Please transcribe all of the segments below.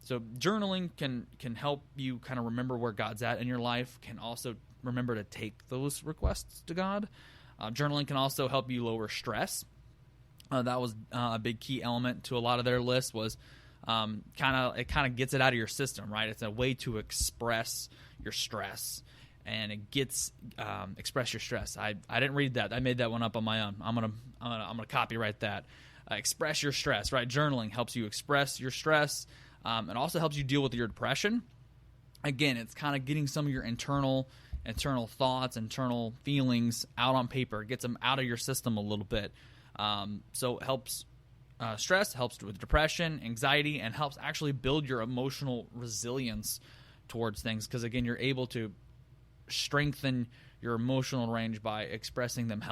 So journaling can help you kind of remember where God's at in your life, can also remember to take those requests to God. Journaling can also help you lower stress. That was a big key element to a lot of their list was it kind of gets it out of your system, right? It's a way to express your stress, and it gets express your stress. I didn't read that. I made that one up on my own. I'm gonna copyright that. Express your stress, right? Journaling helps you express your stress. It also helps you deal with your depression. Again, it's kind of getting some of your internal thoughts, internal feelings out on paper. It gets them out of your system a little bit. So it helps stress, helps with depression, anxiety, and helps actually build your emotional resilience towards things. Because again, you're able to strengthen your emotional range by expressing them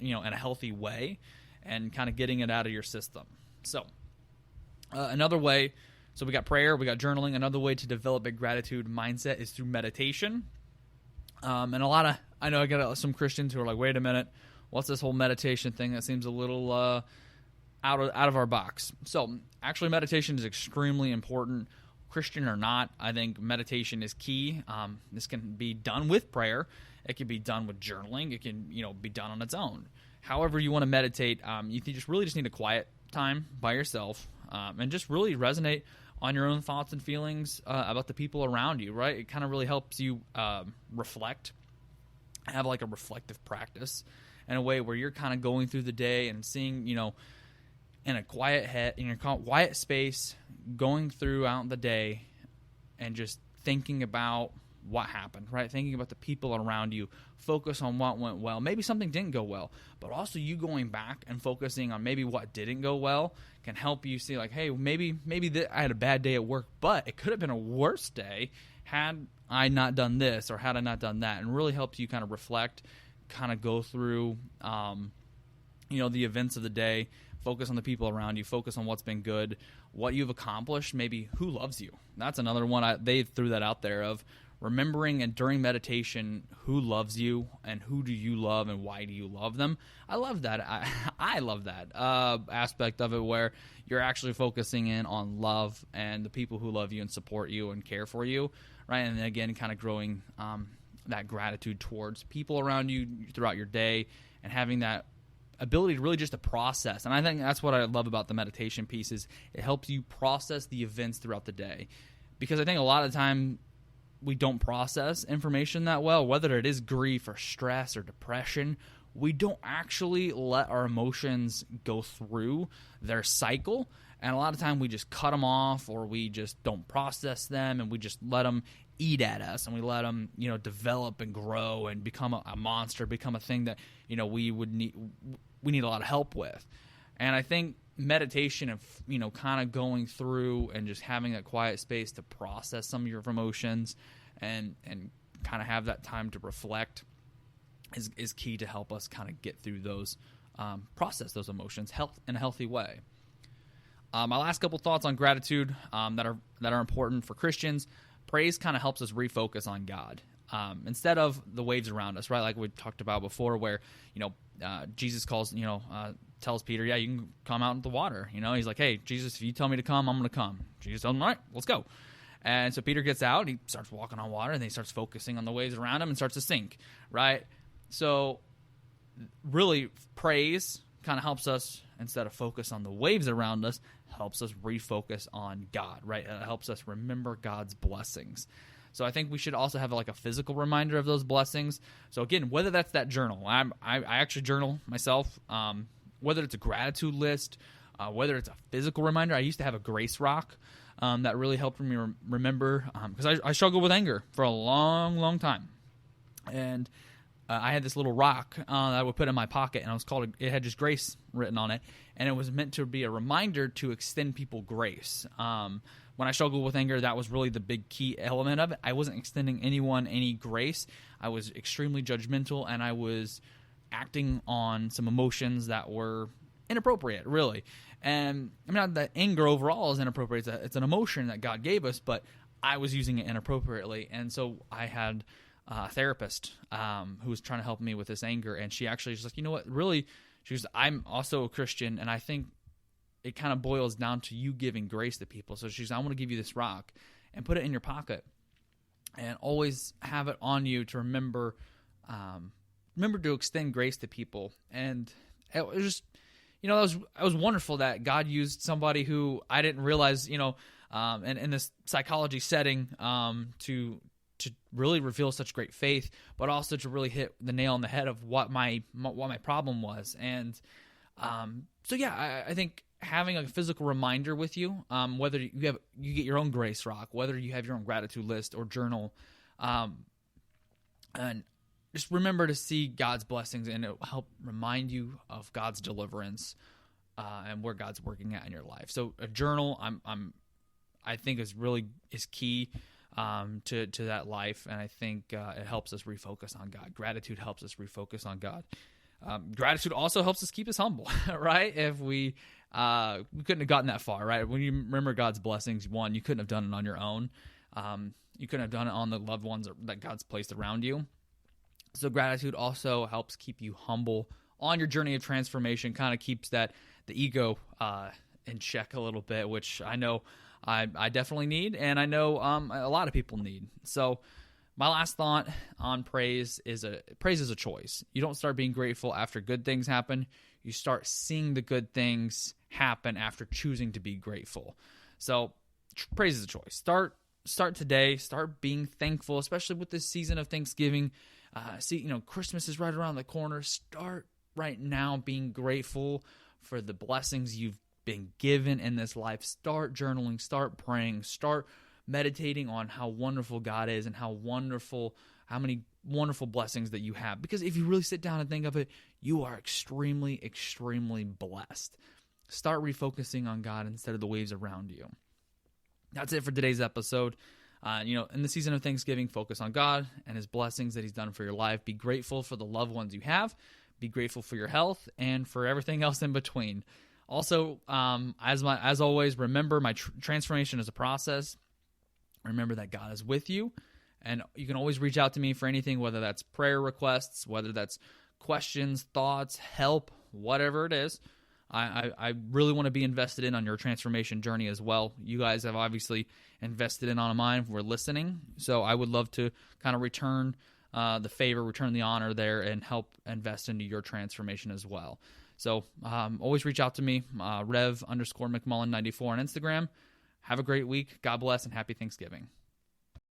in a healthy way, and kind of getting it out of your system. So another way. So we got prayer, we got journaling. Another way to develop a gratitude mindset is through meditation. And I know I got some Christians who are like, wait a minute, what's this whole meditation thing? That seems a little out of our box. So actually meditation is extremely important, Christian or not. I think meditation is key. This can be done with prayer. It can be done with journaling. It can be done on its own. However you want to meditate, you just need a quiet time by yourself, and just really resonate on your own thoughts and feelings about the people around you, right? It kind of really helps you reflect, have like a reflective practice in a way where you're kind of going through the day and seeing, in a quiet space, going throughout the day and just thinking about what happened, right? Thinking about the people around you, focus on what went well. Maybe something didn't go well, but also you going back and focusing on maybe what didn't go well can help you see like, hey, maybe I had a bad day at work, but it could have been a worse day had I not done this or had I not done that, and really helps you kind of reflect, kind of go through, the events of the day, focus on the people around you, focus on what's been good, what you've accomplished, maybe who loves you. That's another one. They threw that out there of remembering and during meditation who loves you and who do you love and why do you love them. I love that. I love that aspect of it where you're actually focusing in on love and the people who love you and support you and care for you, right? And then again, kind of growing that gratitude towards people around you throughout your day and having that ability to really just to process. And I think that's what I love about the meditation piece is it helps you process the events throughout the day. Because I think a lot of the time we don't process information that well, whether it is grief or stress or depression. We don't actually let our emotions go through their cycle. And a lot of time we just cut them off, or we just don't process them, and we just let them eat at us, and we let them, develop and grow and become a monster, become a thing that, we need a lot of help with. And I think meditation and, kind of going through and just having that quiet space to process some of your emotions and kind of have that time to reflect is key to help us kind of get through those, process those emotions in a healthy way. My last couple thoughts on gratitude that are important for Christians. Praise kind of helps us refocus on God instead of the waves around us, right? Like we talked about before, where Jesus tells Peter, "Yeah, you can come out into the water." He's like, "Hey, Jesus, if you tell me to come, I'm going to come." Jesus tells him, "All right, let's go." And so Peter gets out, he starts walking on water, and then he starts focusing on the waves around him and starts to sink, right? So really, praise kind of helps us, instead of focus on the waves around us, helps us refocus on God, right? It helps us remember God's blessings. So I think we should also have like a physical reminder of those blessings. So again, whether that's that journal, I actually journal myself, whether it's a gratitude list, whether it's a physical reminder. I used to have a grace rock that really helped me remember, because I struggled with anger for a long, long time. And I had this little rock that I would put in my pocket, and it had just grace written on it, and it was meant to be a reminder to extend people grace. When I struggled with anger, that was really the big key element of it. I wasn't extending anyone any grace. I was extremely judgmental, and I was acting on some emotions that were inappropriate, really. And I mean, not that anger overall is inappropriate. It's an emotion that God gave us, but I was using it inappropriately. And so I had a therapist who was trying to help me with this anger, and she actually was like, you know what, really, she was, I'm also a Christian, and I think it kind of boils down to you giving grace to people. So she's, I want to give you this rock and put it in your pocket and always have it on you to remember to extend grace to people. And it was just, it was wonderful that God used somebody who I didn't realize, in this psychology setting, to really reveal such great faith, but also to really hit the nail on the head of what my problem was. And I think having a physical reminder with you, whether you get your own grace rock, whether you have your own gratitude list or journal, and just remember to see God's blessings, and it will help remind you of God's deliverance and where God's working at in your life. So a journal, I think is key to that life, and I think it helps us refocus on God. Gratitude helps us refocus on God. Gratitude also helps us keep us humble, right? If we couldn't have gotten that far, right? When you remember God's blessings, one, you couldn't have done it on your own. You couldn't have done it on the loved ones that God's placed around you. So gratitude also helps keep you humble on your journey of transformation, kind of keeps the ego in check a little bit, which I know I definitely need, and I know a lot of people need. So my last thought on praise is a choice. You don't start being grateful after good things happen. You start seeing the good things happen after choosing to be grateful. So praise is a choice. Start today. Start being thankful, especially with this season of Thanksgiving. Christmas is right around the corner. Start right now being grateful for the blessings you've been given in this life. Start journaling, start praying, start meditating on how wonderful God is and how many wonderful blessings that you have. Because if you really sit down and think of it, you are extremely, extremely blessed. Start refocusing on God instead of the waves around you. That's it for today's episode. In the season of Thanksgiving, focus on God and His blessings that He's done for your life. Be grateful for the loved ones you have. Be grateful for your health and for everything else in between. Also, as always, remember my transformation is a process. Remember that God is with you, and you can always reach out to me for anything, whether that's prayer requests, whether that's questions, thoughts, help, whatever it is. I really want to be invested in on your transformation journey as well. You guys have obviously invested in on mine. We're listening, so I would love to kind of return the favor, return the honor there, and help invest into your transformation as well. So always reach out to me, Rev_McMullen94 on Instagram. Have a great week. God bless and happy Thanksgiving.